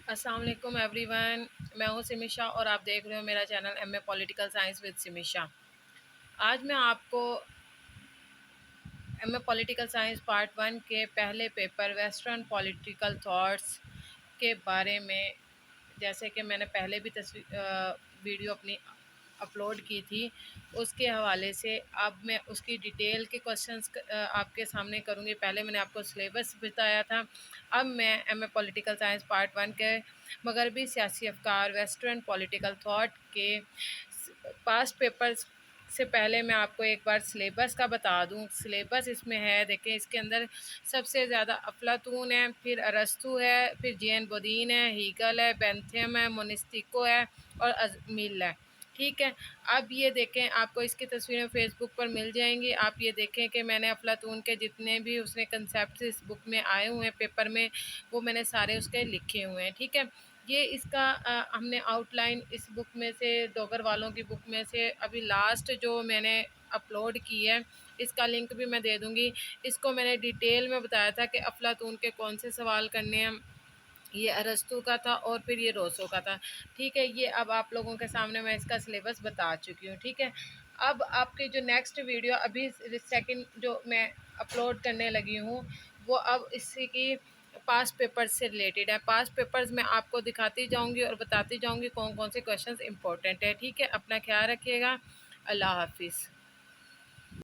अस्सलाम वालेकुम एवरीवन। मैं हूं सिमिशा और आप देख रहे हो मेरा channel MA political science with Simisha. आज मैं आपको एमए पॉलिटिकल साइंस पार्ट 1 के पहले पेपर वेस्टर्न पॉलिटिकल थॉट्स के बारे में, जैसे कि मैंने पहले भी वीडियो अपनी अपलोड की थी, उसके हवाले से अब मैं उसकी डिटेल के क्वेश्चंस आपके सामने करूंगी। पहले मैंने आपको सिलेबस बताया था, अब मैं एमए पॉलिटिकल साइंस पार्ट 1 के मगरबी सियासी अफकार वेस्टर्न पॉलिटिकल थॉट के पास्ट पेपर्स से पहले मैं आपको एक बार सिलेबस का बता दूं। सिलेबस इसमें है, देखें, इसके अंदर सबसे ज़्यादा अफलातून है, फिर अरस्तु है, फिर जैन बोदीन है, हीगल है, बेंथम है, मोनिस्टिको है और अजमिल है। ठीक है, अब ये देखें, आपको इसकी तस्वीरें फेसबुक पर मिल जाएंगी। आप ये देखें कि मैंने अफलातून के जितने भी उसने कंसेप्ट इस बुक में आए हुए हैं पेपर में, वो मैंने सारे उसके लिखे हुए हैं। ठीक है, ये इसका हमने आउटलाइन इस बुक में से, डोगर वालों की बुक में से अभी लास्ट जो मैंने अपलोड की है, इसका लिंक भी मैं दे दूँगी। इसको मैंने डिटेल में बताया था कि अफलातून के कौन से सवाल करने हैं। ये अरस्तू का था और फिर ये रोसो का था। ठीक है, ये अब आप लोगों के सामने मैं इसका सिलेबस बता चुकी हूँ। ठीक है, अब आपकी जो नेक्स्ट वीडियो अभी सेकंड जो मैं अपलोड करने लगी हूँ, वो अब इसी की पास्ट पेपर से रिलेटेड है। पास्ट पेपर्स में आपको दिखाती जाऊँगी और बताती जाऊँगी कौन कौन से क्वेश्चंस इंपॉर्टेंट है। ठीक है, अपना ख्याल रखिएगा। अल्लाह हाफिज़।